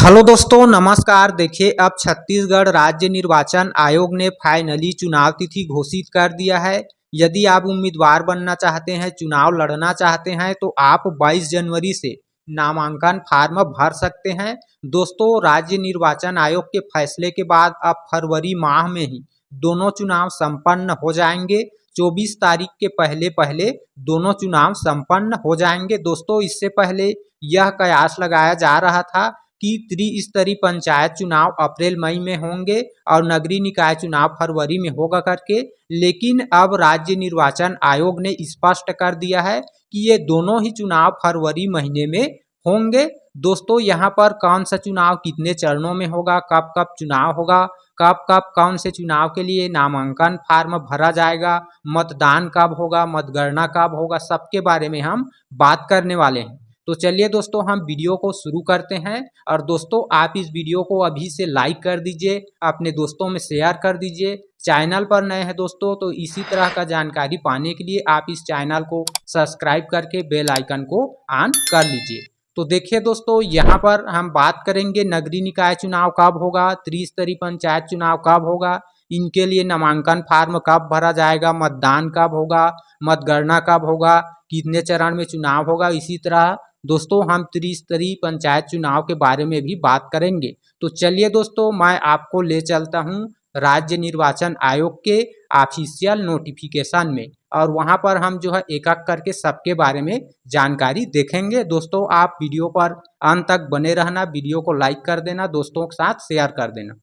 Hello दोस्तों, नमस्कार। देखिए, अब छत्तीसगढ़ राज्य निर्वाचन आयोग ने फाइनली चुनाव तिथि घोषित कर दिया है। यदि आप उम्मीदवार बनना चाहते हैं, चुनाव लड़ना चाहते हैं, तो आप 22 जनवरी से नामांकन फार्म भर सकते हैं। दोस्तों, राज्य निर्वाचन आयोग के फैसले के बाद अब फरवरी माह में ही दोनों चुनाव संपन्न हो जाएंगे। 24 तारीख के पहले पहले दोनों चुनाव संपन्न हो जाएंगे। दोस्तों, इससे पहले यह कयास लगाया जा रहा था कि त्रिस्तरीय पंचायत चुनाव अप्रैल मई में होंगे और नगरीय निकाय चुनाव फरवरी में होगा करके, लेकिन अब राज्य निर्वाचन आयोग ने स्पष्ट कर दिया है कि ये दोनों ही चुनाव फरवरी महीने में होंगे। दोस्तों, यहाँ पर कौन सा चुनाव कितने चरणों में होगा, कब कब चुनाव होगा, कब कब कौन से चुनाव के लिए नामांकन फार्म भरा जाएगा, मतदान कब होगा, मतगणना कब होगा, सबके बारे में हम बात करने वाले हैं। तो चलिए दोस्तों, हम वीडियो को शुरू करते हैं। और दोस्तों, आप इस वीडियो को अभी से लाइक कर दीजिए, अपने दोस्तों में शेयर कर दीजिए। चैनल पर नए हैं दोस्तों, तो इसी तरह का जानकारी पाने के लिए आप इस चैनल को सब्सक्राइब करके बेल आइकन को ऑन कर लीजिए। तो देखिए दोस्तों, यहाँ पर हम बात करेंगे नगरीय निकाय चुनाव कब होगा, त्रिस्तरीय पंचायत चुनाव कब होगा, इनके लिए नामांकन फार्म कब भरा जाएगा, मतदान कब होगा, मतगणना कब होगा, कितने चरण में चुनाव होगा। इसी तरह दोस्तों, हम त्रिस्तरीय पंचायत चुनाव के बारे में भी बात करेंगे। तो चलिए दोस्तों, मैं आपको ले चलता हूं राज्य निर्वाचन आयोग के ऑफिशियल नोटिफिकेशन में, और वहां पर हम जो है एक एक करके सबके बारे में जानकारी देखेंगे। दोस्तों, आप वीडियो पर अंत तक बने रहना, वीडियो को लाइक कर देना, दोस्तों के साथ शेयर कर देना।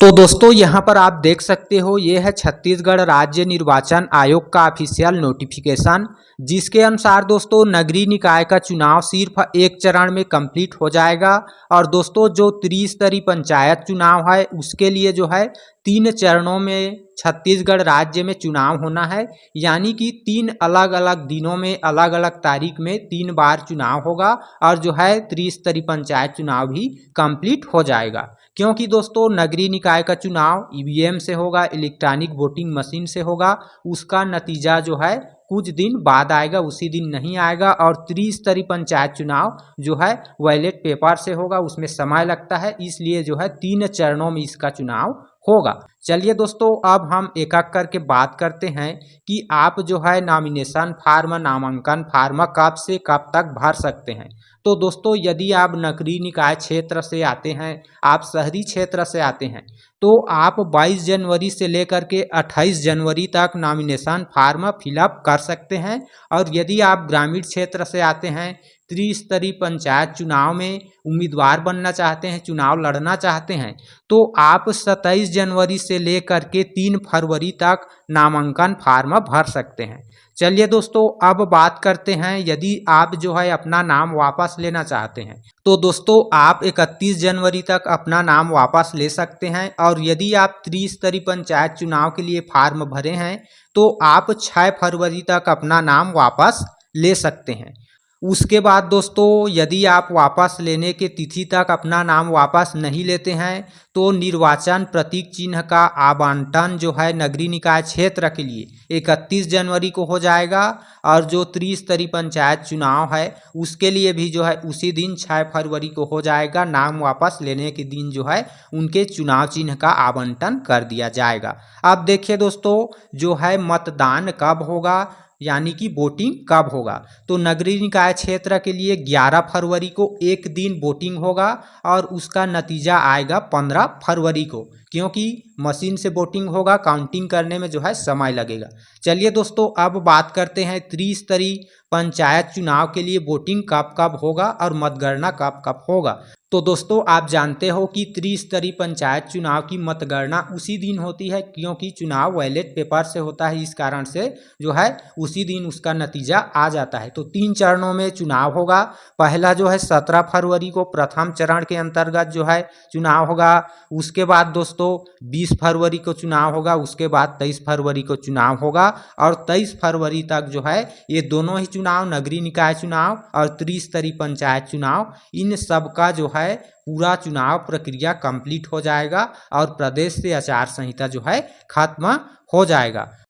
तो दोस्तों, यहाँ पर आप देख सकते हो, ये है छत्तीसगढ़ राज्य निर्वाचन आयोग का ऑफिशियल नोटिफिकेशन, जिसके अनुसार दोस्तों नगरीय निकाय का चुनाव सिर्फ एक चरण में कंप्लीट हो जाएगा। और दोस्तों, जो त्रिस्तरीय पंचायत चुनाव है उसके लिए जो है 3 चरणों में छत्तीसगढ़ राज्य में चुनाव होना है, यानी कि 3 अलग अलग दिनों में अलग अलग तारीख में 3 बार चुनाव होगा। और जो है त्रिस्तरीय पंचायत चुनाव भी कंप्लीट हो जाएगा, क्योंकि दोस्तों नगरीय निकाय का चुनाव ईवीएम से होगा, इलेक्ट्रॉनिक वोटिंग मशीन से होगा। उसका नतीजा जो है कुछ दिन बाद आएगा, उसी दिन नहीं आएगा। और त्रिस्तरीय पंचायत चुनाव जो है बैलेट पेपर से होगा, उसमें समय लगता है, इसलिए जो है 3 चरणों में इसका चुनाव होगा। चलिए दोस्तों, अब हम एक एक करके बात करते हैं कि आप जो है नॉमिनेशन फार्म, नामांकन फार्म कब से कब तक भर सकते हैं। तो दोस्तों, यदि आप नगरीय निकाय क्षेत्र से आते हैं, आप शहरी क्षेत्र से आते हैं, तो आप 22 जनवरी से लेकर के 28 जनवरी तक नॉमिनेशन फार्म फिलअप कर सकते हैं। और यदि आप ग्रामीण क्षेत्र से आते हैं, त्रिस्तरीय पंचायत चुनाव में उम्मीदवार बनना चाहते हैं, चुनाव लड़ना चाहते हैं, तो आप 27 जनवरी से लेकर के 3 फरवरी तक नामांकन फार्म भर सकते हैं। चलिए दोस्तों, अब बात करते हैं यदि आप जो है अपना नाम वापस लेना चाहते हैं, तो दोस्तों आप 31 जनवरी तक अपना नाम वापस ले सकते हैं। और यदि आप त्रिस्तरीय पंचायत चुनाव के लिए फार्म भरे हैं, तो आप 6 फरवरी तक अपना नाम वापस ले सकते हैं। उसके बाद दोस्तों, यदि आप वापस लेने के तिथि तक अपना नाम वापस नहीं लेते हैं, तो निर्वाचन प्रतीक चिन्ह का आवंटन जो है नगरीय निकाय क्षेत्र के लिए 31 जनवरी को हो जाएगा। और जो त्रिस्तरीय पंचायत चुनाव है उसके लिए भी जो है उसी दिन 6 फरवरी को हो जाएगा। नाम वापस लेने के दिन जो है उनके चुनाव चिन्ह का आवंटन कर दिया जाएगा। अब देखिए दोस्तों, जो है मतदान कब होगा, यानी कि वोटिंग कब होगा। तो नगरीय निकाय क्षेत्र के लिए 11 फरवरी को एक दिन वोटिंग होगा, और उसका नतीजा आएगा 15 फरवरी को, क्योंकि मशीन से वोटिंग होगा, काउंटिंग करने में जो है समय लगेगा। चलिए दोस्तों, अब बात करते हैं त्रिस्तरीय पंचायत चुनाव के लिए वोटिंग कब कब होगा और मतगणना कब कब होगा। तो दोस्तों, आप जानते हो कि त्रिस्तरीय पंचायत चुनाव की मतगणना उसी दिन होती है, क्योंकि चुनाव बैलेट पेपर से होता है, इस कारण से जो है उसी दिन उसका नतीजा आ जाता है। तो 3 चरणों में चुनाव होगा। पहला जो है 17 फरवरी को प्रथम चरण के अंतर्गत जो है चुनाव होगा। उसके बाद दोस्तों 20 फरवरी को चुनाव होगा। उसके बाद 23 फरवरी को चुनाव होगा। और 23 फरवरी तक जो है ये दोनों ही चुनाव, नगरीय निकाय चुनाव और त्रिस्तरीय पंचायत चुनाव, इन सब का जो है पूरा चुनाव प्रक्रिया कंप्लीट हो जाएगा, और प्रदेश से आचार संहिता जो है खत्म हो जाएगा।